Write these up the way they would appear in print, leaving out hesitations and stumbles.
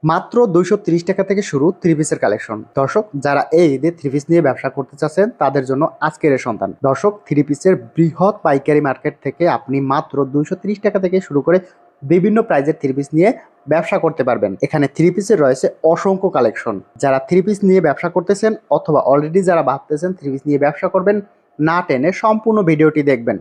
মাত্র 230 টাকা থেকে শুরু থ্রি পিসের কালেকশন। দর্শক, যারা এই ঈদে থ্রি পিস নিয়ে ব্যবসা করতে চাচ্ছেন তাদের জন্য আজকের এই সন্ধান। দর্শক, থ্রি পিসের বৃহৎ পাইকারি মার্কেট থেকে আপনি মাত্র 230 টাকা থেকে শুরু করে বিভিন্ন প্রাইজের থ্রি পিস নিয়ে ব্যবসা করতে পারবেন। এখানে থ্রি পিসের রয়েছে অসংখ্য কালেকশন। যারা থ্রি পিস নিয়ে ব্যবসা করতেছেন অথবা অলরেডি যারা ভাবতেছেন থ্রি পিস নিয়ে ব্যবসা করবেন, না টেনে সম্পূর্ণ ভিডিওটি দেখবেন।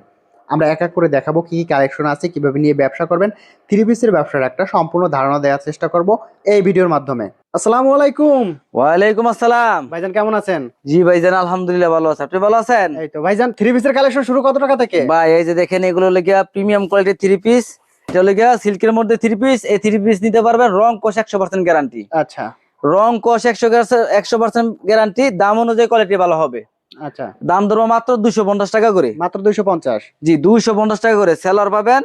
আমরা এক এক করে দেখাবো কি কি কালেকশন আছে, কিভাবে নিয়ে ব্যবসা করবেন। থ্রি পিসের ব্যবসার একটা সম্পূর্ণ ধারণা দেওয়ার চেষ্টা করব এই ভিডিওর মাধ্যমে। আসসালামু আলাইকুম। ওয়ালাইকুম আসসালাম। ভাইজান কেমন আছেন? জি ভাইজান, আলহামদুলিল্লাহ ভালো আছে। আপনি ভালো আছেন? এই তো ভাইজান, থ্রি পিসের কালেকশন শুরু কত টাকা থেকে? ভাই এই যে দেখেন, এগুলো লেগে প্রিমিয়াম কোয়ালিটির থ্রি পিস। এটা লেগে সিল্কের মধ্যে থ্রি পিস। এই থ্রি পিস নিতে পারবেন রং কোশ 100% গ্যারান্টি। আচ্ছা রং কোশ 100% গ্যারান্টি। দাম অনুযায়ী কোয়ালিটি ভালো হবে। আচ্ছা, দাম ধরবো মাত্র 250 টাকা করে। মাত্র 250। জি 250 টাকা করে। সেলার পাবেন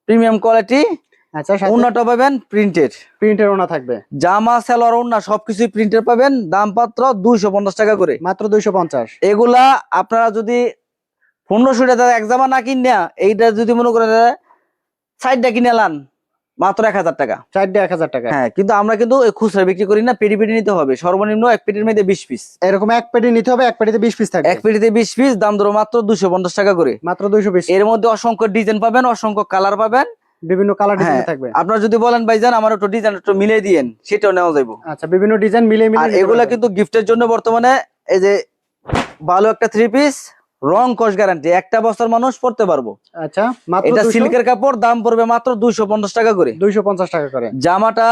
প্রিমিয়াম কোয়ালিটি। আচ্ছা, ওন্নাটা পাবেন প্রিন্টেড। প্রিন্টের ওনা থাকবে জামা সেলার ওন্না সবকিছু প্রিন্টেড পাবেন। দাম মাত্র 250 টাকা করে। মাত্র 250। এগুলা আপনারা যদি 1500 টাকা এক জামা না কিনা, এইটা যদি মনে করেন 60টা কিনে লান, মাত্র 1000 টাকা। 1000 টাকা। হ্যাঁ, কিন্তু আমরা কিন্তু খুচরা বিক্রি করি না, পেটি পেটি নিতে হবে। সর্বনিম্ন এক পেটির মধ্যে 20 পিস। এরকম এক পেটি নিতে হবে, এক পেটিতে 20 পিস থাকবে। এক পেটিতে 20 পিস, দাম ধরো মাত্র 250 টাকা করে। মাত্র 200 পিস। এর মধ্যে অসংখ্য ডিজাইন পাবেন, অসংখ্য কালার পাবেন, বিভিন্ন কালার ডিজাইন হ্যাঁ থাকবে। আপনারা যদি বলেন ভাইজান আমার একটু ডিজাইন একটু মিলিয়ে দিয়েন, সেটাও নেওয়া যাবে। আচ্ছা, বিভিন্ন ডিজাইন মিলিয়ে আর মিলিয়ে এগুলা কিন্তু গিফটের জন্য বর্তমানে এই যে ভালো একটা থ্রি পিস, রং কস গ্যারান্টি, একটা বছর মানুষ পড়তে পারবো। আচ্ছা, মাত্র এটা 200। সিল্কের কাপড়, দাম পড়বে মাত্র 250 টাকা করে। 250 টাকা করে। জামাটা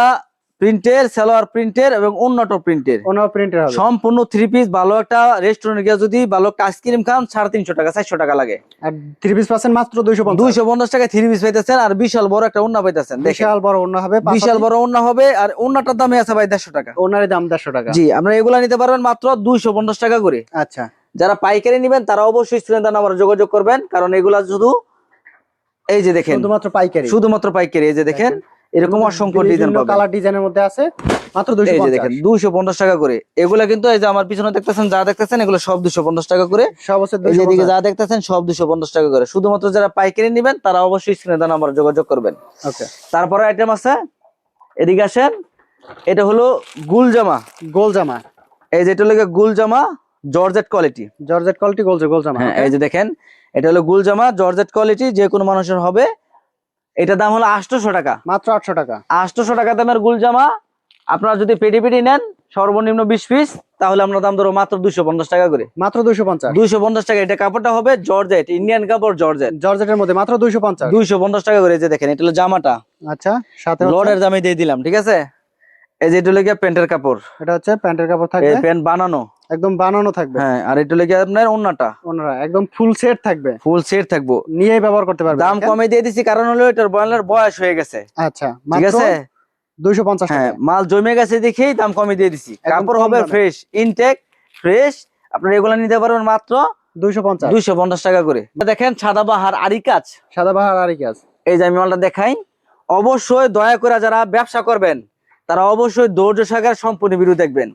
প্রিন্টের, সালোয়ার প্রিন্টের এবং অন্যটা প্রিন্টের, ওনা প্রিন্টের হবে। সম্পূর্ণ থ্রি পিস। ভালো একটা রেস্টুরেন্টে গিয়ে যদি ভালো আইসক্রিম খান 350 টাকা 400 টাকা লাগে। আর থ্রি পিস পাচ্ছেন মাত্র 250। 250 টাকা থ্রি পিস পাইতেছেন। আর বিশাল বড় একটা ওন্না পাইতেছেন। বিশাল বড় ওনা হবে, বিশাল বড় ওন্না হবে। আর ওন্নাটার দামে আছে ভাই 150 টাকা। ওনার দাম 150 টাকা। জি, আপনারা এগুলা নিতে পারবেন মাত্র 250 টাকা করে। আচ্ছা, যারা পাইকারি নেবেন তারা অবশ্যই স্ক্রিনে নাম্বারে যোগাযোগ করবেন, কারণ এগুলা শুধু এই যে দেখেন শুধুমাত্র পাইকারি। শুধুমাত্র পাইকারি। এই যে দেখেন এরকম অসংখ্য ডিজাইন পাবেন। কালার ডিজাইনের মধ্যে আছে মাত্র এই যে 250। দেখেন 250 টাকা করে। এগুলা কিন্তু এই যে আমার পিছনে দেখতেছেন, যা দেখতেছেন এগুলো সব 250 টাকা করে। সব হচ্ছে এই যে এদিকে 250। যা দেখতেছেন সব 250 টাকা করে। শুধুমাত্র যারা পাইকারি নেবেন তারা অবশ্যই স্ক্রিনে দেওয়া নাম্বারে যোগাযোগ করবেন। ওকে, তারপরে আইটেম আছে, এদিকে আসেন। এটা হলো গুল জামা। গোল জামা। এই যে এটা হলো গুল জামা, জর্জেট কোয়ালিটি। জর্জেট কোয়ালিটি, গোল জামা। হ্যাঁ, এই যে দেখেন এটা হলো গুল জামা, জর্জেট কোয়ালিটি, যে কোনো মানুষের হবে। এটা দাম হলো 800 টাকা। মাত্র 800 টাকা। 800 টাকা দামের গুল জামা। আপনারা যদি পেটি পেটি নেন সর্বনিম্ন 20 পিস, তাহলে আমরা দাম ধরো মাত্র 250 টাকা করে। মাত্র 250। 250 টাকা। এটা কাপড়টা হবে জর্জেট, ইন্ডিয়ান কাপড় জর্জেট। জর্জেটের মধ্যে মাত্র 250। 250 টাকা করে। এই যে দেখেন এটা হলো জামাটা, আচ্ছা, সাথে লরের দামে দিয়ে দিলাম, ঠিক আছে। এই যে এটা হলো প্যান্টের কাপড়, এটা হচ্ছে প্যান্টের কাপড় এই থাকবে, প্যান্ট বানানো, একদম বানানো থাকবে। হ্যাঁ। আর এটা হলো আপনার ওন্নাটা, ওনারা একদম ফুল সেট থাকবে, ফুল সেট থাকবো। নিয়েই ব্যবহার করতে পারবে। দাম কমে দিয়ে দিছি, কারণ হলো এটার বয়স হয়ে গেছে। আচ্ছা, ঠিক মাত্র আছে, 250 হ্যাঁ, টাকা। মাল জমে গেছে দেখেই দাম কমে দিয়ে দিছি। একদম কাপড় কম হবে দামে। Fresh, intake fresh. আপনারা এগুলা নিতে পারবেন মাত্র 250। 250 টাকা করে। দেখেন সাদাবাহার আরি কাজ। সাদাবাহার আরি কাজ। এই যে আমি মালটা দেখাই। অবশ্যই দয়া করে যারা ব্যবসা করবেন তারা অবশ্যই ধৈর্য সহকারে সম্পূর্ণ ভিডিও দেখবেন,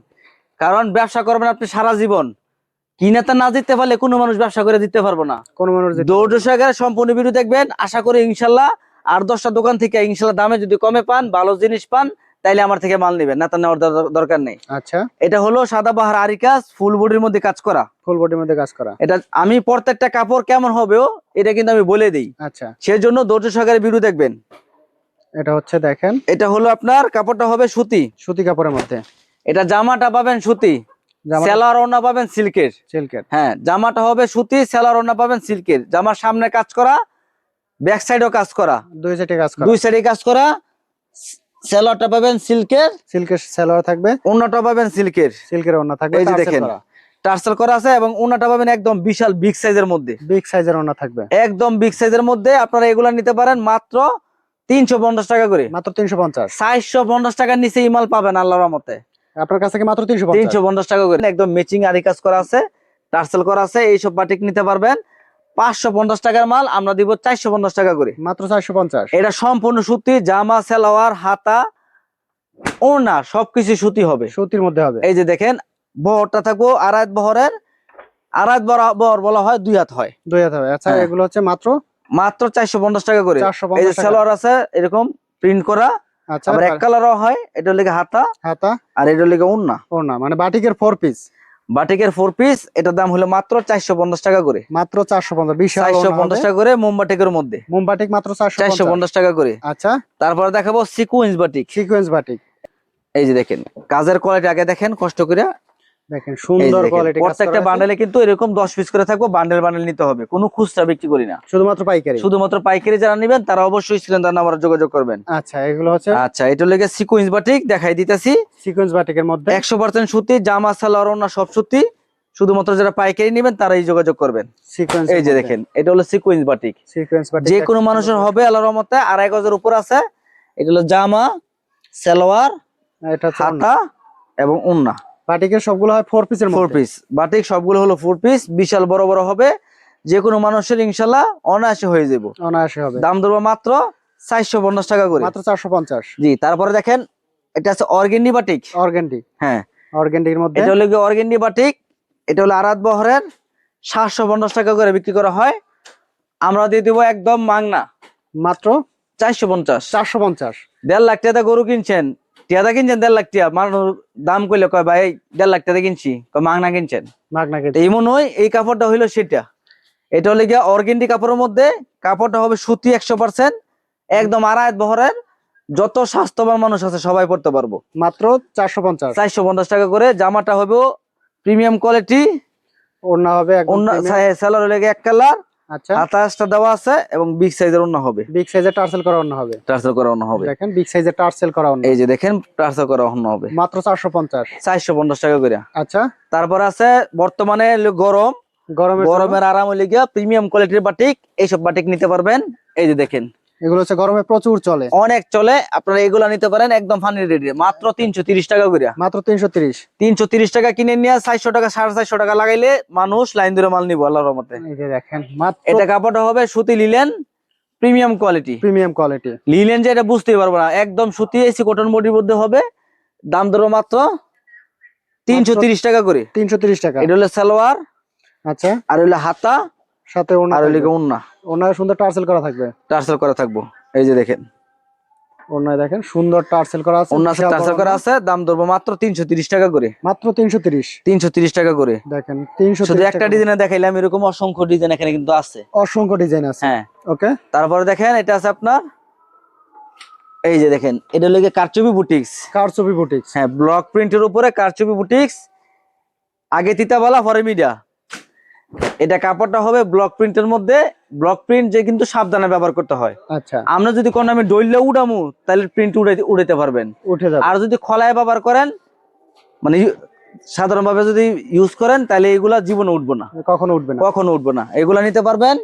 কারণ ব্যবসা করবেন আপনি সারা জীবন। কিনাতে না দিতে পারলে কোনো মানুষ ব্যবসা করে দিতে পারবো না। কোন মানুষ ধৈর্য সহকারে সম্পূর্ণ ভিডিও দেখবেন। আশা করি ইনশাল্লাহ আর 10টা দোকান থেকে ইনশাল্লাহ দামে যদি কমে পান, ভালো জিনিস পান, তাইলে আমার থেকে মাল নেবেন, না তা নেওয়ার দরকার নেই। আচ্ছা, এটা হলো সাদাবাহার আরি কাজ, ফুল বডির মধ্যে কাজ করা, ফুল বডির মধ্যে কাজ করা। এটা আমি প্রত্যেকটা কাপড় কেমন হবেও এটা কিন্তু আমি বলে দিই। আচ্ছা, সেজন্য ধৈর্য সহকারে ভিডিও দেখবেন। এটা হচ্ছে দেখেন, এটা হলো আপনার কাপড়টা হবে সুতি, সুতি কাপড়ের মধ্যে। এটা জামাটা পাবেন সুতি, সেলার ওড়না পাবেন সিল্কের। সিল্কের। হ্যাঁ, জামাটা হবে সুতি, সেলার ওড়না পাবেন সিল্কের। জামার সামনে কাজ করা, ব্যাক সাইডও কাজ করা, দুই সাইডে কাজ করা। দুই সাইডে কাজ করা। সেলারটা পাবেন সিল্কের, সিল্কের সালোয়ার থাকবে, ওড়নাটা পাবেন সিল্কের। সিল্কের ওড়না থাকবে। এই যে দেখেন টার্সেল করা আছে, এবং ওড়নাটা পাবেন একদম বিশাল বিগ সাইজের মধ্যে, বিগ সাইজের ওড়না থাকবে, একদম বিগ সাইজের মধ্যে। আপনারা এগুলা নিতে পারেন মাত্র 350 টাকা করে। মাত্র 350। 450 টাকার নিচে ইমাল পাবেন আল্লাহর রহমতে। আপনার কাছ থেকে মাত্র 350। 350 টাকা করে। একদম ম্যাচিং আরি কাজ করা আছে, টার্সেল করা আছে, এইসব বাটিক নিতে পারবেন। 550 টাকার মাল আমরা দিব 450 টাকা করে। মাত্র 450। এটা সম্পূর্ণ সুতি, জামা সালোয়ার হাতা ওড়না সবকিছু সুতি হবে, সুতির মধ্যে হবে। এই যে দেখেন বহরটা থাকবো আড়াইত বহরের। আড়াইত বহর বলা হয়, 2 হাত হয়, 2 হাত হবে। আচ্ছা, হ্যাঁ। এগুলো হচ্ছে মাত্র মাত্র 450 টাকা করে। 450 এই যে টাকা। সালোয়ার আছে এরকম প্রিন্ট করা, আচ্ছা, আবার এক কালারও হয়, এটা হলো গিয়ে হাতা হাতা, আর এটা হলো গিয়ে ওন্না। ওড়না, মানে বাটিকের 4 পিস। বাটিকের 4 পিস, এটার দাম হলো মাত্র 450 টাকা করে। মাত্র 450, বিশাল ওড়না হবে। 450 টাকা করে মোমবাটিকের মধ্যে, মোমবাটিক মাত্র 450। 450 টাকা করে। আচ্ছা, তারপর দেখাবো সিকোয়েন্স বাটিক। Sequence batik. এই যে দেখেন কাজের কোয়ালিটি আগে দেখেন কষ্ট করে। দেখেন এই যে সুন্দর দেখেন, কোয়ালিটি কাজ করা প্রত্যেকটা আছে। বান্ডেলে কিন্তু এরকম 10 পিস করে থাকবো, বান্ডেল বান্ডেল নিতে হবে, কোনো খুচরা বিক্রি করি না, শুধুমাত্র পাইকারি। শুধুমাত্র পাইকারি যারা নেবেন তারা অবশ্যই স্ক্রিন তার নাম্বারে যোগাযোগ করবেন। আচ্ছা, এগুলো হচ্ছে আচ্ছা, এটা হলো গিয়ে সিকোয়েন্স বাটিক, দেখাই দিতেছি। সিকোয়েন্স বাটিকের মধ্যে 100% সুতি, জামা সালোয়ার ওড়না সব সুতি, শুধুমাত্র যারা পাইকারি নেবেন তারাই যোগাযোগ করবেন। সিকোয়েন্স। এই যে দেখেন, এটা হলো সিকোয়েন্স বাটিক, সিকোয়েন্স বাটিক যে কোনো মানুষের হবে আল্লাহর রহমতে। 2.5 গজের উপর আছে। এটা হলো জামা, সালোয়ার, এটা হচ্ছে ওড়না। হাতা এবং ওড়না। বাটিকের সবগুলো হয় 4 পিসের 4 মধ্যে। পিস বাটিক সবগুলো হলো 4 পিস, বিশাল বড় বড় হবে, যে কোনো মানুষের ইনশাল্লাহ অনায়াসে হয়ে যাবো। অনায়াসে হবে। দাম ধরবো মাত্র 450 টাকা করে। মাত্র 450। জি, তারপরে দেখেন এটা আছে অর্গেন্ডি বাটিক। অর্গেন্ডি। হ্যাঁ, অর্গেন্ডির মধ্যে এটা হলো গিয়ে অর্গেন্ডি বাটিক, এটা হলো আরাত বহরের 750 টাকা করে বিক্রি করা হয়। আমরা দিয়ে দেবো একদম মাংনা, মাত্র 450। 450। 1.5 লাখ টাকা গরু কিনছেন, টিয়াদা কিনছেন 1.5 লাখ টাকা, মানুষ দাম কইলে কয় ভাই 1.5 লাখ টাকা কিনছি, কয় মাংনা কিনছেন। মাগনা তো এই মনে হয় এই কাপড়টা হইলো সেটা। এটা হলো গিয়া অর্গেন্ডি কাপড়ের মধ্যে, কাপড়টা হবে সুতি 100%, একদম আড়াআত বহরের, যত স্বাস্থ্যবান মানুষ আছে সবাই পড়তে পারবো। মাত্র 450। 450 টাকা করে। জামাটা হবে প্রিমিয়াম কোয়ালিটি, ওড়না হবে একদম অন্য প্রিমিয়াম। সালোয়ার হলো গিয়ে এক কালার, আচ্ছা, হাতাটা দেওয়া আছে এবং বিগ সাইজের ওড়না হবে, বিগ সাইজের টার্সেল করা ওড়না হবে। টার্সেল করা ওড়না হবে। দেখেন বিগ সাইজের টার্সেল করা ওড়না। এই যে দেখেন টার্সেল করা ওড়না হবে মাত্র 450। 450 টাকা করে। আচ্ছা, তারপর আছে বর্তমানে গরম, গরমের জন্য গরমের আরাম হলে গিয়া প্রিমিয়াম কোয়ালিটির বাটিক, এইসব বাটিক নিতে পারবেন। এই যে দেখেন, এগুলো হচ্ছে গরমে প্রচুর চলে। অনেক চলে, আপনারা এগুলা নিতে পারেন একদম ফানি রেডি, মাত্র 330 টাকা করে। মাত্র 330। 330 টাকা কিনে নিয়ে 400 টাকা 450 টাকা লাগাইলে মানুষ লাইন ধরে মাল নিবো আল্লাহর রহমতে। এই যে দেখেন মাত্র এটা কাপড়টা হবে সুতি linen, premium quality. Premium quality. Linen যে এটা বুঝতেই পারবো না, একদম সুতি এসি কটন বডির মধ্যে হবে। দাম ধরো মাত্র 330 টাকা করে। 330 টাকা। এটা হলো সালোয়ার, আচ্ছা, আর হলো হাতা, সাথে ওড়না আর হলো থাকবে। ওড়না, ওড়নায় সুন্দর টার্সেল করা থাকবে। টার্সেল করা থাকবো। এই যে দেখেন, ওড়নায় দেখেন সুন্দর টার্সেল করা আছে। ওড়না বিশাল টার্সেল বড় করা ওড়না। আছে। দাম ধরবো মাত্র 330 টাকা করে। মাত্র 330। 330 টাকা করে। দেখেন শুধু 330 একটা টাকা। ডিজাইনে দেখাইলাম, এরকম অসংখ্য ডিজাইন এখানে কিন্তু আছে। অসংখ্য ডিজাইন আছে। হ্যাঁ, ওকে, তারপরে দেখেন এটা আছে আপনার, এই যে দেখেন এটা হলো গিয়ে কারচুপি বুটিক্স। কারচুপি বুটিক্স। হ্যাঁ, ব্লক প্রিন্টের উপরে কারচুপি বুটিক্স, আগে তিতাবালা পরে মিডিয়া। এটা কাপড়টা হবে ব্লক প্রিন্টের মধ্যে। ব্লক প্রিন্ট যে কিন্তু সাবধানে ব্যবহার করতে হয়। আচ্ছা, আমরা যদি কোনো আমি ডইলে উড়ামু তাহলে প্রিন্ট উড়াইতে পারবেন। উঠে যাবে। আর যদি খলায় ব্যবহার করেন, মানে সাধারণভাবে যদি ইউজ করেন, তাহলে এগুলা জীবনে উঠবো না, কখনো উঠবে না। কখনো উঠবো না। এগুলা নিতে পারবেন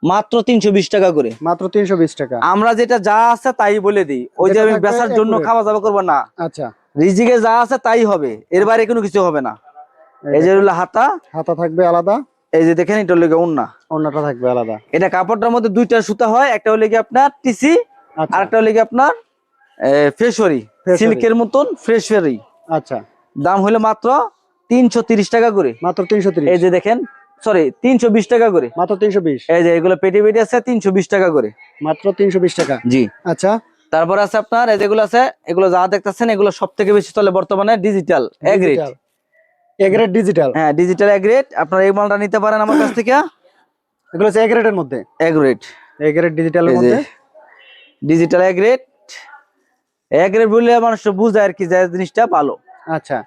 মাত্র 320 টাকা করে। মাত্র 320 টাকা। আমরা যেটা যা আছে তাই বলে দিই, ওই যে যেটা আমি থাকবে বেচার জন্য accurate। খাওয়া যাওয়া করবো না, আচ্ছা, রিজিকে যা আছে তাই হবে, এর বাইরে কোনো কিছু হবে না। এই যে হলো হাতা, হাতা থাকবে আলাদা। এই যে দেখেন এটা হলো গিয়ে ওড়না। ওড়নাটা থাকবে আলাদা। এটা কাপড়টার মধ্যে দুইটা সুতা হয়, একটা হলো গিয়ে আপনার টিসি, আচ্ছা, আর একটা হলো গিয়ে আপনার ফ্রেশরি, ফ্রেশরি। সিল্কের মতন ফ্রেশরি। আচ্ছা, দাম হলো মাত্র 330 টাকা করে। মাত্র 330। এই যে দেখেন, সরি 320 টাকা করে। মাত্র 320। এই যে এগুলো পেটি পেটি আছে 320 টাকা করে। মাত্র 320 টাকা। জি। আচ্ছা, তারপর আছে আপনার এই যেগুলো আছে, এগুলো যা দেখতেছেন এগুলো সব থেকে বেশি চলে বর্তমানে ডিজিটাল এগ্রেড। A grade digital. হ্যাঁ, ডিজিটাল এগ্রেড, আপনারা এই মালটা নিতে পারেন আমার কাছ থেকে। এগুলো হচ্ছে এগ্রেডের মধ্যে। এগ্রেড, এগ্রেড ডিজিটালের এই যে মধ্যে। Digital A grade. এগ্রেড বললে মানুষ বুঝে আর কি, যে জিনিসটা ভালো। আচ্ছা,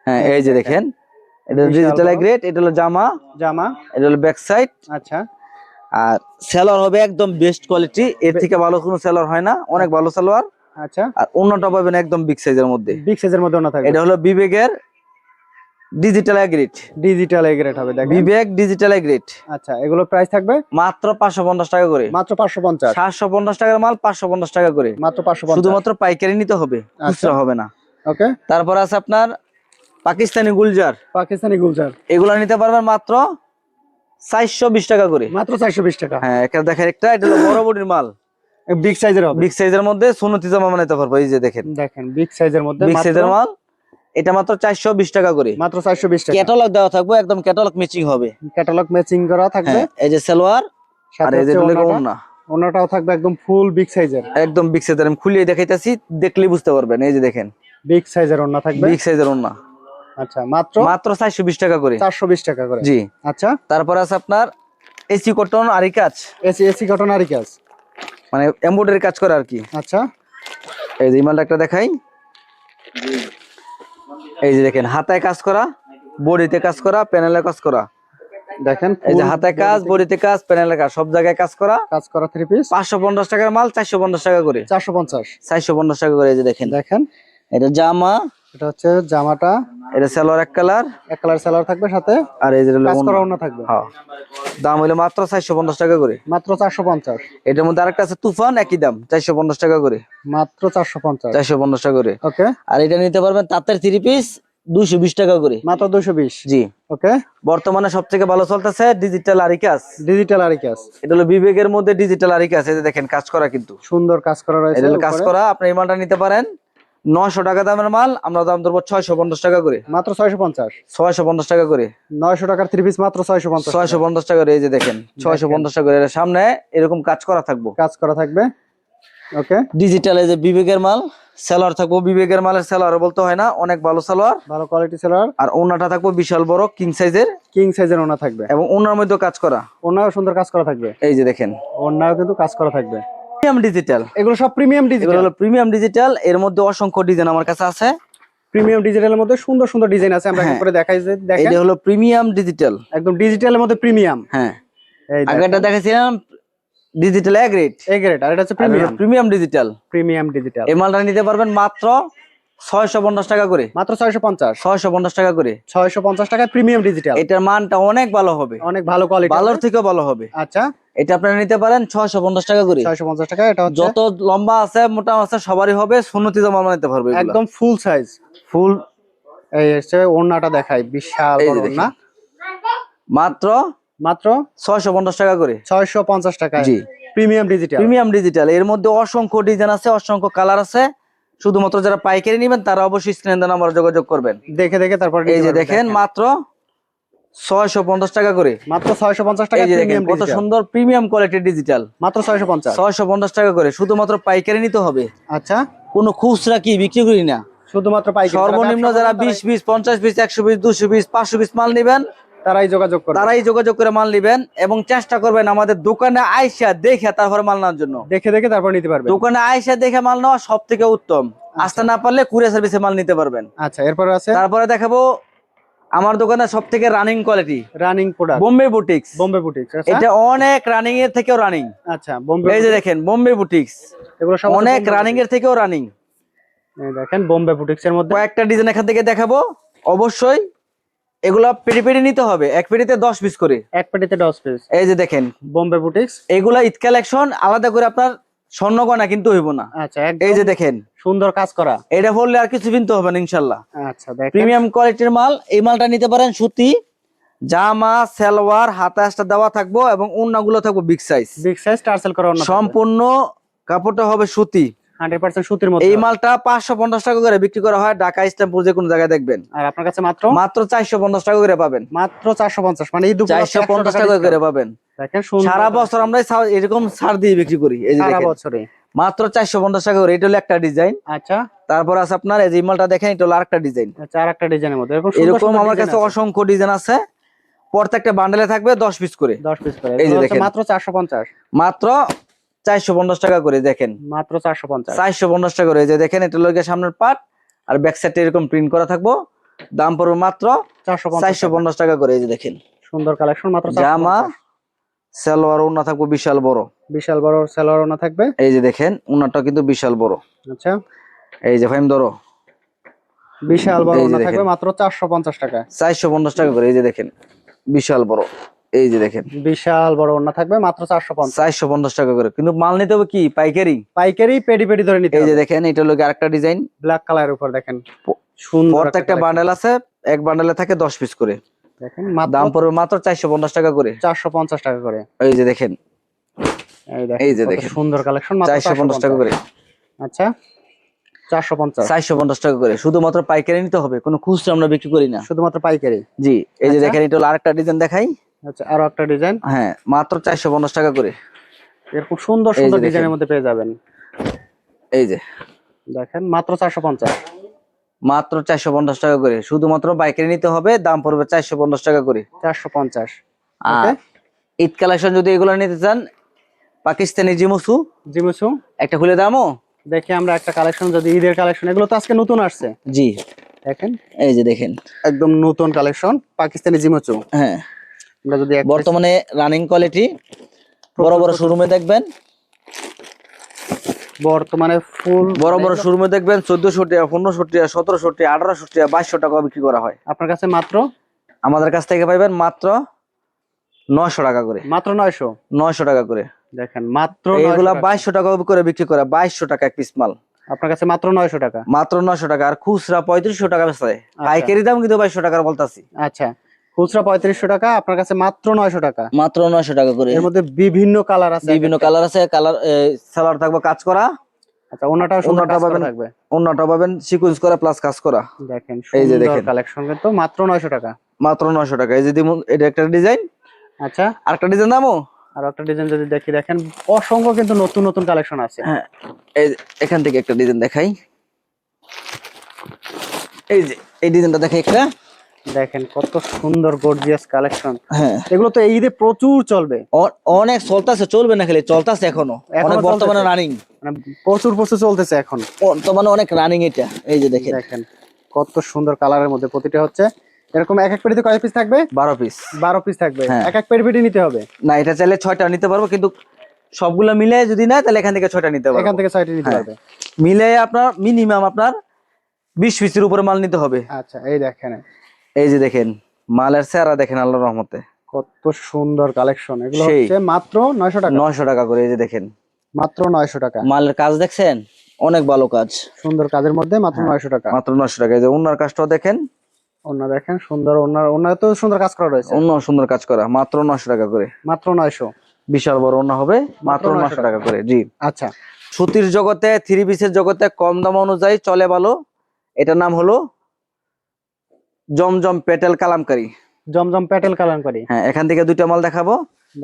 হ্যাঁ, এই যে দেখেন এটা বিশাল ডিজিটাল বড়। এগ্রেড। এটা হলো জামা, জামা। এটা হলো ব্যাক সাইড। আচ্ছা, আর সেলর হবে একদম বেস্ট কোয়ালিটি, এর থেকে ভালো কোনো সেলর হয় না, অনেক ভালো সালোয়ার। আচ্ছা, আর অন্যটা পাবেন একদম বিগ সাইজের মধ্যে। বিগ সাইজের মধ্যে ওনা থাকবে। এটা হলো বিবেকের ডিজিটাল এগ্রেড। ডিজিটাল এগ্রেড হবে দেখেন। বিবেক ডিজিটাল এগ্রেড। আচ্ছা, এগুলো প্রাইস থাকবে মাত্র 550 টাকা করে। মাত্র 550। 750 টাকার মাল 550 টাকা করে। মাত্র 550। শুধুমাত্র পাইকারি নিতে হবে, খুচরা হবে না। ওকে, তারপর আছে আপনার পাকিস্তানি গুলজার, পাকিস্তানি গুলজার। এগুলো নিতে পারবেন মাত্র 420 টাকা করে। মাত্র 420 টাকা। হ্যাঁ, একটা দেখেন, একটা এটা হলো বড় বডির মাল, বিগ সাইজের হবে। বিগ সাইজের মধ্যে সুন্নতি জামা বানাইতে পারবো। এই যে দেখেন দেখেন বিগ সাইজের মধ্যে বিগ মাত্র সাইজের মাল, এটা মাত্র 420 টাকা করে। মাত্র 420 টাকা। ক্যাটালগ দেওয়া থাকবে, একদম ক্যাটালগ ম্যাচিং হবে। ক্যাটালগ ম্যাচিং করা থাকবে। হ্যাঁ, এই যে সালোয়ার, আর সাথে এই যে হচ্ছে হলো ওড়নাটা। ওড়না। ওনাটাও থাকবে একদম ফুল বিগ সাইজের। একদম বিগ সাইজের, আমি খুলিয়ে দেখাইতেছি, দেখলেই বুঝতে পারবেন। এই যে দেখেন, বিগ সাইজের ওনা থাকবে। বিগ সাইজের ওন্না। আচ্ছা, মাত্র মাত্র 420 টাকা করে। 420 টাকা করে। জি। আচ্ছা, তারপর আছে আপনার এসি কটন আরি কাজ, এসি এসি কটন আরি কাজ, মানে এমব্রয়ডারি কাজ করে আর কি। আচ্ছা, এই যে এই মালটা একটা দেখাই। এই যে দেখেন, হাতায় কাজ করা, বডিতে কাজ করা, প্যানেলে কাজ করা। দেখেন এই যে হাতায় কাজ, বডিতে কাজ, প্যানেলে কাজ, সব জায়গায় কাজ করা। কাজ করা থ্রি পিস 550 টাকার মাল 450 টাকা করে। 450। 450 টাকা করে। এই যে দেখেন, দেখেন এটা জামা, এটা হচ্ছে জামাটা, এটা সালোয়ার এক কালার, এক কালার সালোয়ার থাকবে সাথে, আর এই যে হলো কাজ করা ওড়না। ওনা থাকবে। হ্যাঁ, দাম হলো মাত্র 450 টাকা করে। মাত্র 450। এটার মধ্যে আরেকটা আছে তুফান, একই দাম 450 টাকা করে। মাত্র 450। 450 টাকা করে। ওকে, আর এটা নিতে পারবেন তাঁতের থ্রি পিস 220 টাকা করে। মাত্র 220। জি। ওকে, বর্তমানে সবথেকে ভালো চলতেছে ডিজিটাল আরি কাজ। ডিজিটাল আরি কাজ, এটা হলো বিবেকের মধ্যে ডিজিটাল আরি কাজ। এই যে দেখেন, কাজ করা কিন্তু সুন্দর কাজ করা রয়েছে। এটা হলো কাজ উপরে করা। আপনি এই মালটা নিতে পারেন 900 টাকা দামের মাল, আমরা দাম ধরবো 650 টাকা করে। মাত্র 650। 650 টাকা করে। 900 টাকার থ্রি পিস মাত্র 650। 650 টাকা করে। এই যে দেখেন 650 টাকা করে। এর সামনে এরকম কাজ করা থাকবো, কাজ করা থাকবে। ওকে, ডিজিটাল। এই যে বিবেকের মাল, সেলার থাকবো, বিবেকের মালের সেলার বলতে হয় না, অনেক ভালো সেলার। ভালো কোয়ালিটি সেলার। আর ওনাটা থাকবো বিশাল বড় কিং সাইজের, কিং সাইজের ওনা থাকবে। এবং ওনার মধ্যে কাজ করা। ওনাও সুন্দর কাজ করা থাকবে। এই যে দেখেন, ওনাও কিন্তু কাজ করা থাকবে। Premium digital. এগুলো সব প্রিমিয়াম এগুলো ডিজিটাল। হলো প্রিমিয়াম ডিজিটাল। এর মধ্যে অসংখ্য ডিজাইন আমার কাছে আছে। প্রিমিয়াম ডিজিটালের মধ্যে সুন্দর সুন্দর ডিজাইন আছে, আমরা হ্যাঁ। করে দেখাই যে দেখেন। এটা হলো প্রিমিয়াম ডিজিটাল। একদম ডিজিটালের মধ্যে প্রিমিয়াম। হ্যাঁ, এই আগেরটা দেখাইছিলাম digital A grade, A grade, আর এটা হচ্ছে premium. Premium digital. Premium digital. এই মালটা নিতে পারবেন মাত্র 650 টাকা করে। মাত্র 650। 650 টাকা করে। 650 টাকায় প্রিমিয়াম ডিজিটাল। এটার মানটা অনেক ভালো হবে, অনেক ভালো কোয়ালিটি, ভালোর থেকেও ভালো হবে। আচ্ছা, এটা আপনারা নিতে পারেন 650 টাকা করে। 650 টাকা। এটা হচ্ছে যত লম্বা আছে মোটা আছে সবারই হবে, সুন্নতি জামা নিতে পারবে এগুলা। একদম ফুল সাইজ। ফুল। এই হচ্ছে ওড়নাটা দেখাই, বিশাল এই বড় যে ওড়না। মাত্র মাত্র 650 টাকা করে। 650 টাকায় জি। Premium digital. Premium digital. এর মধ্যে অসংখ্য ডিজাইন আছে, অসংখ্য কালার আছে। শুধুমাত্র যারা পাইকারি নেবেন তারা অবশ্যই স্ক্রিনে দেওয়া নাম্বারে যোগাযোগ করবেন। দেখে দেখে তারপর এই যে দেখেন, মাত্র 650 টাকা করে। মাত্র 650 টাকা এই যে দেখেন প্রিমিয়াম কত ডিজিটাল। সুন্দর প্রিমিয়াম কোয়ালিটির ডিজিটাল। মাত্র 650। 650 টাকা করে। শুধুমাত্র পাইকারি নিতে হবে, আচ্ছা, কোনো খুচরা কি বিক্রি করি না। শুধুমাত্র পাইকারি। সর্বনিম্ন যারা 20 piece, 50 piece, 100 piece, 200 piece, 500 piece মাল নেবেন তারাই যোগাযোগ করবে। তারাই যোগাযোগ করে মাল নেবেন, এবং চেষ্টা করবেন আমাদের দোকানে আইসা দেখে তারপর মাল নেওয়ার জন্য। দেখে দেখে তারপর নিতে পারবে। দোকানে আইসা দেখে মাল নেওয়া সব থেকে উত্তম। আসতে না পারলে কুরিয়ার সার্ভিসে মাল নিতে পারবেন। আচ্ছা, এরপরে আছে, তারপরে দেখাবো আমার দোকানে সব থেকে running quality running product, Bombay boutiques. Bombay boutiques. এটা অনেক রানিং এর থেকেও রানিং। আচ্ছা, বোম্বে, এই যে দেখেন বোম্বে বুটিক্স, এগুলো সব অনেক রানিং এর থেকেও রানিং। এই দেখেন বোম্বে বুটিক্স এর মধ্যে কয়েকটা ডিজাইন এখান থেকে দেখাবো। অবশ্যই এগুলা পেটি পেটি নিতে হবে, এক পেটিতে 10 পিস করে। এক পেটিতে 10 পিস। এই যে দেখেন বোম্বে বুটিক্স, এগুলা ঈদ কালেকশন, আলাদা করে আপনার স্বর্ণ গয়না কিন্তু হইব না। আচ্ছা, এই যে দেখেন সুন্দর কাজ করা। এটা বললে আর কিছু কিনতে হবে না ইনশাল্লাহ। আচ্ছা, দেখেন প্রিমিয়াম কোয়ালিটির মাল। এই মালটা নিতে পারেন সুতি, জামা, সালোয়ার, হাতা আসটা দেওয়া থাকবো, এবং ওড়নাগুলো থাকবো big size. Big size tassel করা ওড়না। সম্পূর্ণ কাপড়টা হবে সুতি, 100% সুতির মধ্যে। এই মালটা 550 টাকা করে বিক্রি করা হয় ঢাকা, ইসলামপুর, যে কোনো জায়গায় দেখবেন। আর আপনার কাছে মাত্র মাত্র 450 টাকা করে পাবেন। মাত্র 450, মানে এই দুপুর 450 টাকা করে পাবেন। দেখেন সুন্দর। সারা বছর আমরা এরকম ছাড় দিয়ে বিক্রি করি। এই যে সারা দেখেন বছরে মাত্র 450 টাকা করে। এটা হলো একটা ডিজাইন। আচ্ছা, তারপর আছে আপনার এই যে মালটা দেখেন, এটা হলো আরেকটা ডিজাইন। আচ্ছা, আর একটা ডিজাইনের মধ্যে এরকম সুন্দর এরকম সুন্দর আমার ডিজাইন কাছে আছে। অসংখ্য ডিজাইন আছে। প্রত্যেকটা বান্ডেলে থাকবে 10 পিস করে। 10 পিস করে। এই যে এগুলো হচ্ছে দেখেন। মাত্র 450। মাত্র 450 টাকা করে। দেখেন মাত্র 450। 450 টাকা করে। এই যে দেখেন, এটা হলো গিয়ে সামনের পার্ট, আর ব্যাক সাইডে এরকম প্রিন্ট করা থাকবো। দাম পড়বে মাত্র 450 টাকা করে। এই যে দেখেন সুন্দর কালেকশন, মাত্র 450। জামা, সালোয়ার, ওড়না থাকবো বিশাল বড়। বিশাল বড় সালোয়ার ওড়না থাকবে। এই যে দেখেন ওড়নাটা কিন্তু বিশাল বড়। আচ্ছা, এই যে ফাইম ধরো, বিশাল বড় এই যে ওড়না দেখেন। থাকবে মাত্র 450 টাকা। 450 টাকা করে। এই যে দেখেন বিশাল বড়। এই যে দেখেন বিশাল বড় ওড়না থাকবে মাত্র 450। 450 টাকা করে। কিন্তু মাল নিতে হবে কি পাইকারি। পাইকারি পেডি পেডি ধরে নিতে এই যে হবে। দেখেন, এটা হলো আরেকটা ডিজাইন, ব্ল্যাক কালারের উপর দেখেন সুন্দর প্রত্যেকটা বান্ডেল আছে, এক বান্ডেলে থাকে 10 পিস করে। দেখেন মাত্র দাম পড়বে মাত্র 450 টাকা করে। 450 টাকা করে। এই যে দেখেন, এই যে কত দেখেন সুন্দর কালেকশন, মাত্র 450 টাকা করে। আচ্ছা, 450। 450 টাকা করে। শুধুমাত্র পাইকারি নিতে হবে, কোনো খুচরা আমরা বিক্রি করি না। শুধুমাত্র পাইকারি। জি। এই যে আচ্ছা। দেখেন, এটা হলো আরেকটা ডিজাইন দেখাই। আচ্ছা, আরো একটা ডিজাইন। হ্যাঁ, মাত্র 450 টাকা করে। এরকম সুন্দর এই যে সুন্দর দেখেন। ডিজাইনের মধ্যে পেয়ে যাবেন। এই যে দেখেন মাত্র 450। মাত্র 450 টাকা করে, শুধুমাত্র পাইকারি নিতে হবে, দাম পড়বে 450 টাকা করে। 450। আর ওকে, ঈদ কালেকশন যদি এগুলো নিতে চান, পাকিস্তানি জিমুসু জিমিচু। একটা খুলে দামও। দেখি আমরা একটা কালেকশন, যদি ঈদের কালেকশন, এগুলো তো আজকে নতুন আসছে। জি, দেখেন এই যে দেখেন। একদম নতুন কালেকশন পাকিস্তানি জিমিচু। হ্যাঁ, আমরা যদি এক বর্তমানে রানিং কোয়ালিটি, বড় প্রচুর বড় প্রচুর শোরুমে দেখবেন, বর্তমানে ফুল বড় বড় শোরুমে দেখবেন 1400 টাকা, 1500 টাকা, 1700 টাকা, 1800 টাকা, 2200 টাকা বিক্রি করা হয়। আপনার কাছে মাত্র আমাদের কাছ থেকে পাইবেন মাত্র 900 টাকা করে। 900। 900 টাকা করে। দেখেন মাত্র এইগুলা 900 টাকা। 2200 টাকা করে বিক্রি করে, 2200 টাকা এক পিস মাল। আপনার কাছে মাত্র 900 টাকা। মাত্র 900 টাকা। আর খুচরা 3500 টাকা বেচায়, পাইকারি দাম কিন্তু 2200 টাকার বলতাছি। আচ্ছা, খুচরা 3500 টাকা, আপনার কাছে মাত্র 900 টাকা। মাত্র 900 টাকা করে। এর মধ্যে বিভিন্ন কালার আছে, বিভিন্ন কালার আছে, কালার সালোয়ার থাকবে কাজ করা, আচ্ছা ওনাটাও সুন্দর ওন্নাটা কাজ করা পাবেন, থাকবে। ওন্নাটা পাবেন সিকোয়েন্স করা প্লাস কাজ করা। দেখেন এই যে সুন্দর দেখেন, কালেকশন, কিন্তু মাত্র 900 টাকা। মাত্র 900 টাকা। এই যে এটা একটা ডিজাইন, আচ্ছা, আরেকটা ডিজাইন দামও। আর একটা ডিজাইন যদি দেখি, দেখেন অসংখ্য কিন্তু নতুন নতুন কালেকশন আছে। হ্যাঁ, এই এখান থেকে একটা ডিজাইন দেখাই। এই যে এই ডিজাইনটা দেখাই একটা। দেখেন কত সুন্দর গর্জিয়াস কালেকশন। হ্যাঁ, এগুলো তো এই ঈদে প্রচুর চলবে। অনেক চলতেছে, চলবে না খালি চলতেছে, এখনো অনেক বর্তমানে চলতেছে। রানিং, মানে প্রচুর প্রচুর চলতেছে এখন বর্তমানে অনেক রানিং এটা। এই যে দেখেন, দেখেন কত সুন্দর কালারের মধ্যে প্রতিটা হচ্ছে। এরকম এক এক পেটিতে কয় পিস থাকবে? 12 পিস। 12 পিস থাকবে। হ্যাঁ। এক এক পেটি নিতে হবে। না, এটা চাইলে 6টা নিতে পারবো, কিন্তু সবগুলো মিলে যদি না, তাহলে এখান থেকে 6টা নিতে পারবো। এখান থেকে 6টি নিতে হ্যাঁ। পারবে। মিলে আপনার মিনিমাম আপনার 20 পিসের উপরে মাল নিতে হবে। আচ্ছা, এই দেখেন এই যে দেখেন, মালের চেহারা দেখেন আল্লাহর রহমতে, কত সুন্দর কালেকশন। এগুলো সেই। হচ্ছে মাত্র 900 টাকা। 900 টাকা করে। এই যে দেখেন, মাত্র 900 টাকা। মালের কাজ দেখছেন, অনেক ভালো কাজ। সুন্দর কাজের মধ্যে মাত্র হ্যাঁ, 900 টাকা। মাত্র 900 টাকা। এই যে ওনার কাজটাও দেখেন, ওনা দেখেন সুন্দর, ওনা তো সুন্দর কাজ করা রয়েছে। অন্য সুন্দর কাজ করা, মাত্র 900 টাকা করে। মাত্র 900। বিশাল বড় ওনা হবে, মাত্র 900 টাকা করে। জি। আচ্ছা, সুতির জগতে, থ্রি পিসের জগতে কম দাম অনুযায়ী চলে ভালো, এটার নাম হলো জমজম পেটেল কালামকারী। জমজম প্যাটেল কালামকারী। হ্যাঁ, এখান থেকে দুইটা মাল দেখাবো।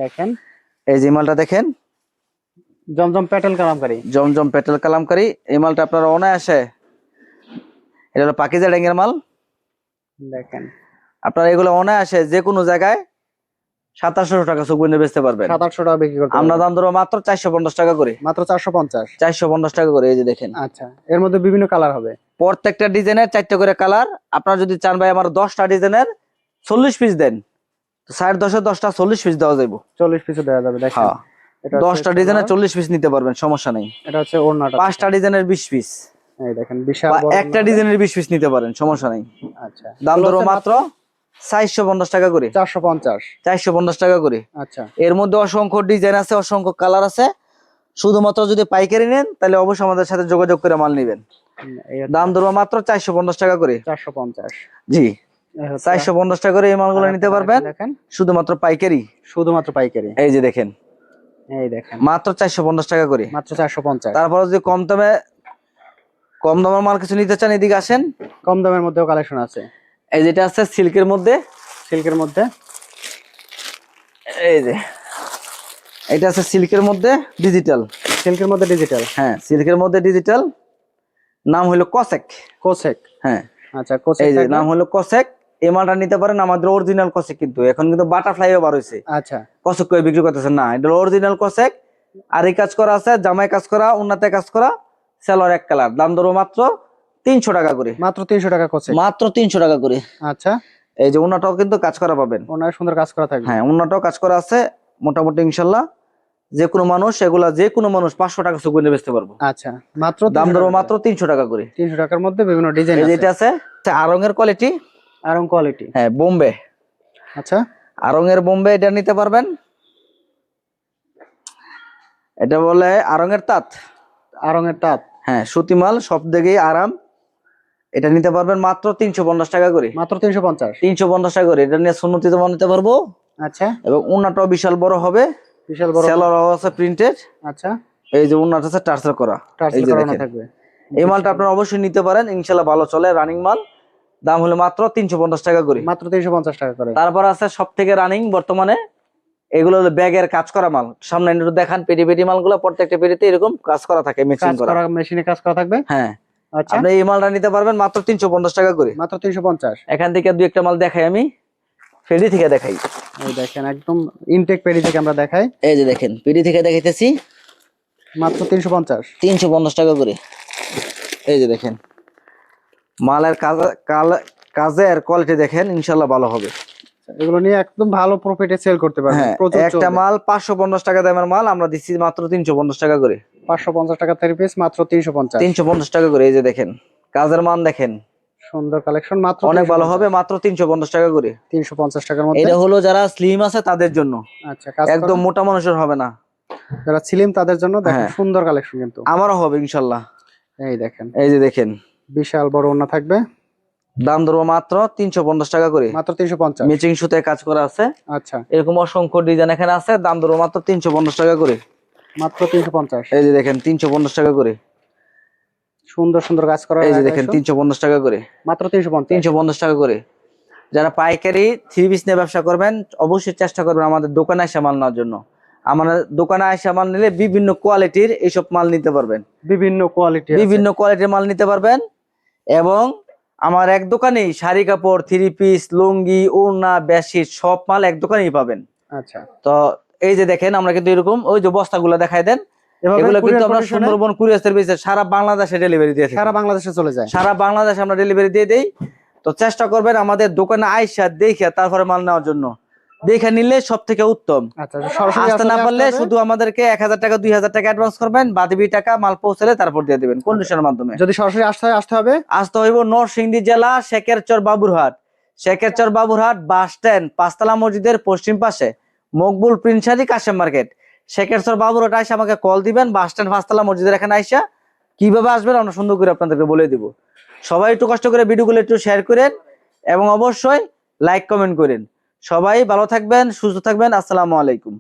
দেখেন এই যে মালটা দেখেন, জমজম প্যাটেল কালামকারী। জমজম পেটেল কালামকারী। এই মালটা আপনার অনায়াসে, এটা হলো পাকিজা ড্যাঙ্গের মাল। দেখেন আপনার এগুলো অনায়াসে যে কোনো জায়গায় 2700 টাকা চোখ বন্ধে বেচতে পারবেন। 700 টাকা বিক্রি করতে আমরা পারবেন। দাম ধরবো মাত্র 450 টাকা করে। মাত্র 450। 450 টাকা করে। এই যে দেখেন, আচ্ছা, এর মধ্যে বিভিন্ন কালার হবে। প্রত্যেকটা ডিজাইনের 4টা করে কালার। আপনার যদি চান ভাই আমার 10টা ডিজাইনের 40 পিস দেন, তো 60 10টা 40 পিস দেওয়া যাবে। 40 পিসে দেওয়া যাবে। দেখেন হ্যাঁ, এটা হচ্ছে 10টা ডিজাইনের 40 পিস নিতে পারবেন, সমস্যা নেই। এটা হচ্ছে ওড়নাটা। 5টা ডিজাইনের 20 পিস, এই দেখেন বিশাল বা বড় একটা ওড়না। ডিজাইনের 20 পিস নিতে পারেন, সমস্যা নেই। আচ্ছা, দাম এগুলো ধরো হচ্ছে মাত্র 450 টাকা করে। 450। 450 টাকা করে। আচ্ছা, এর মধ্যে অসংখ্য ডিজাইন আছে, অসংখ্য কালার আছে। শুধুমাত্র যদি পাইকারি নেন, তাহলে অবশ্যই আমাদের সাথে যোগাযোগ করে মাল নেবেন। এই দাম ধরবো মাত্র 450 টাকা করে। 450। জি, এই হচ্ছে 450 টাকা করে এই মালগুলো নিতে পারবেন, দেখেন শুধুমাত্র পাইকারি। শুধুমাত্র পাইকারি। এই যে দেখেন, এই দেখেন মাত্র 450 টাকা করে। মাত্র 450। তারপর যদি কম দামের মাল কিছু নিতে চান, এদিকে আসেন। কম দামের মধ্যেও কালেকশন আছে। এই যেটা আছে সিল্কের মধ্যে, সিল্কের মধ্যে। এই যে এটা আছে সিল্কের মধ্যে ডিজিটাল। সিল্কের মধ্যে ডিজিটাল। হ্যাঁ, সিল্কের মধ্যে ডিজিটাল, নাম হলো কসেক। কোসেক। হ্যাঁ, আচ্ছা, কোসেক এই যে থাকবে। নাম হলো কসেক। এই মালটা নিতে পারেন, আমাদের অরিজিনাল কসেক, কিন্তু এখন কিন্তু বাটারফ্লাইও বার হয়েছে। আচ্ছা, কসেক করে বিক্রি করতেছেন না, এটা অরিজিনাল কসেক। আর এই কাজ করা আছে, জামাই কাজ করা, উন্নাতে কাজ করা, সেলর এক কালার। দাম ধরো মাত্র 300 টাকা করে। মাত্র 300 টাকা কোসেক। মাত্র 300 টাকা করে। আচ্ছা, এই যে উন্নাটাও কিন্তু কাজ করা পাবেন। ওনার সুন্দর কাজ করা থাকবে। হ্যাঁ, উন্নাটাও কাজ করা আছে মোটামুটি, ইনশাল্লাহ যে কোনো মানুষ, এগুলা যে কোনো মানুষ 500 টাকা চোখ বন্ধে বেচতে পারবো। আচ্ছা, মাত্র দাম 300 ধরো টাকা মাত্র 300 টাকা করে। 300 টাকার মধ্যে বিভিন্ন ডিজাইন এই যে আছে। এটা আছে আড়ং-এর কোয়ালিটি। আরং কোয়ালিটি। হ্যাঁ, বোম্বে। আচ্ছা, আড়ং-এর বোম্বে, এটা নিতে পারবেন। এটা বলে আড়ং-এর তাঁত। আরং এর তাঁত। হ্যাঁ, সুতি মাল, সব দিকেই আরাম। এটা নিতে পারবেন মাত্র 350 টাকা করে। মাত্র 350। 350 টাকা করে। এটা নিয়ে সুন্নতিতে বানাতে পারবো, আচ্ছা, এবং উন্নাটাও বিশাল বড় হবে। বিশাল বড়। সেলর আছে প্রিন্টেড। আচ্ছা, এই যে উন্নাটা আছে টার্সেল করা। এই টার্সেল যে করানো দেখেন, থাকবে। এই মালটা আপনারা অবশ্যই নিতে পারেন, ইনশাল্লাহ ভালো চলে, রানিং মাল। দাম হলো মাত্র 350 টাকা করে। মাত্র 350 টাকা করে। তারপর আছে সব থেকে রানিং বর্তমানে এগুলো হলো ব্যাগের কাজ করা মাল। সামনে একটু দেখান পেটি পেটি মালগুলো, প্রত্যেকটা পেটিতে এরকম কাজ করা থাকে, মেশিন কাজ করা। করা মেশিনে কাজ করা থাকবে। হ্যাঁ, আচ্ছা, আপনি এই মালটা নিতে পারবেন মাত্র 350 টাকা করে। মাত্র 350। এখান থেকে দুই একটা মাল দেখাই, আমি পেটি থেকে দেখাই। এই দেখেন একদম ইনটেক পেডি থেকে আমরা দেখাই। এই যে দেখেন পেটি থেকে দেখাইতেছি, মাত্র 350। 350 টাকা করে। এই যে দেখেন মালের কাজের কোয়ালিটি দেখেন, ইনশাল্লাহ ভালো হবে। এগুলো নিয়ে একদম ভালো প্রফিটে সেল করতে পারবেন। হ্যাঁ, প্রচুর একটা চলবে। মাল 550 টাকা দামের মাল আমরা দিচ্ছি মাত্র 350 টাকা করে। 550 টাকা 3 পিস, মাত্র 350। 350 টাকা করে। এই যে দেখেন কাজের মান দেখেন, সুন্দর কালেকশন, মাত্র অনেক ভালো 350। হবে, মাত্র 350 টাকা করে। 350 টাকার মধ্যে। এটা হলো যারা স্লিম আছে তাদের জন্য, আচ্ছা, কাজ একদম করা। মোটা মানুষের হবে না। যারা ছিলেন তাদের জন্য দেখেন হ্যাঁ। সুন্দর কালেকশন কিন্তু। আমারও হবে ইনশাল্লাহ। এই দেখেন এই যে দেখেন বিশাল বড় ওড়না থাকবে। দাম ধরবো মাত্র 350 টাকা করে। মাত্র 350। ম্যাচিং সুতায় কাজ করা আছে, আচ্ছা, এরকম অসংখ্য ডিজাইন এখানে আছে। দাম ধরবো মাত্র 350 টাকা করে। মাত্র 350। এই যে দেখেন 350 টাকা করে। সুন্দর সুন্দর কাজ করা। এই যে দেখেন 350 টাকা করে। মাত্র 350। 350 টাকা করে। যারা পাইকারি থ্রি পিস নিয়ে ব্যবসা করবেন অবশ্যই চেষ্টা করবেন আমাদের দোকানে এসে মাল নেওয়ার জন্য। আমাদের দোকানে এসে মাল নিলে বিভিন্ন কোয়ালিটির এইসব মাল নিতে পারবেন, বিভিন্ন কোয়ালিটি, বিভিন্ন কোয়ালিটির মাল নিতে পারবেন। এবং আমার এক দোকানেই শাড়ি কাপড়, থ্রি পিস, লুঙ্গি, ওড়না, বেডশিট সব মাল এক দোকানেই পাবেন। আচ্ছা, তো এই যে দেখেন আমরা কিন্তু এরকম ওই যে বস্তাগুলো দেখাই দেন, এভাবে এগুলো কিন্তু courier আমরা condition-এ সুন্দরবন কুরিয়ার সার্ভিসে সারা বাংলাদেশে ডেলিভারি দিয়ে থাকি। সারা বাংলাদেশে চলে যায়। সারা বাংলাদেশে আমরা ডেলিভারি দিয়ে দেই। তো চেষ্টা করবেন আমাদের দোকানে আইসা দেখে তারপরে মাল নেওয়ার জন্য, দেখে নিলে সব থেকে উত্তম। আচ্ছা, সরাসরি আসতে না আসলে পারলে আসতে হবে। শুধু আমাদেরকে 1000 টাকা 2000 টাকা অ্যাডভান্স করবেন, বাকি টাকা মাল পৌঁছালে তারপর দিয়ে দিবেন কন্ডিশনের মাধ্যমে। যদি সরাসরি আসতে হয়, আসতে হবে। আসতে হইব নরসিংদী জেলা শেখেরচর বাবুরহাট। শেখেরচর বাবুরহাট বাস স্ট্যান্ড, পাঁচতলা মসজিদের পশ্চিম পাশে, মকবুল প্রিন্সারি কাশেম মার্কেট। শেখেরচর বাবুরহাট আইসা আমাকে কল দিবেন, বাস স্ট্যান্ড পাঁচতলা মসজিদের এখানে আইসা কিভাবে আসবেন আমরা সুন্দর করে আপনাদেরকে বলে দিব। সবাই একটু কষ্ট করে ভিডিওগুলো একটু শেয়ার করেন এবং অবশ্যই লাইক কমেন্ট করেন। সবাই ভালো থাকবেন, সুস্থ থাকবেন। আসসালামু আলাইকুম।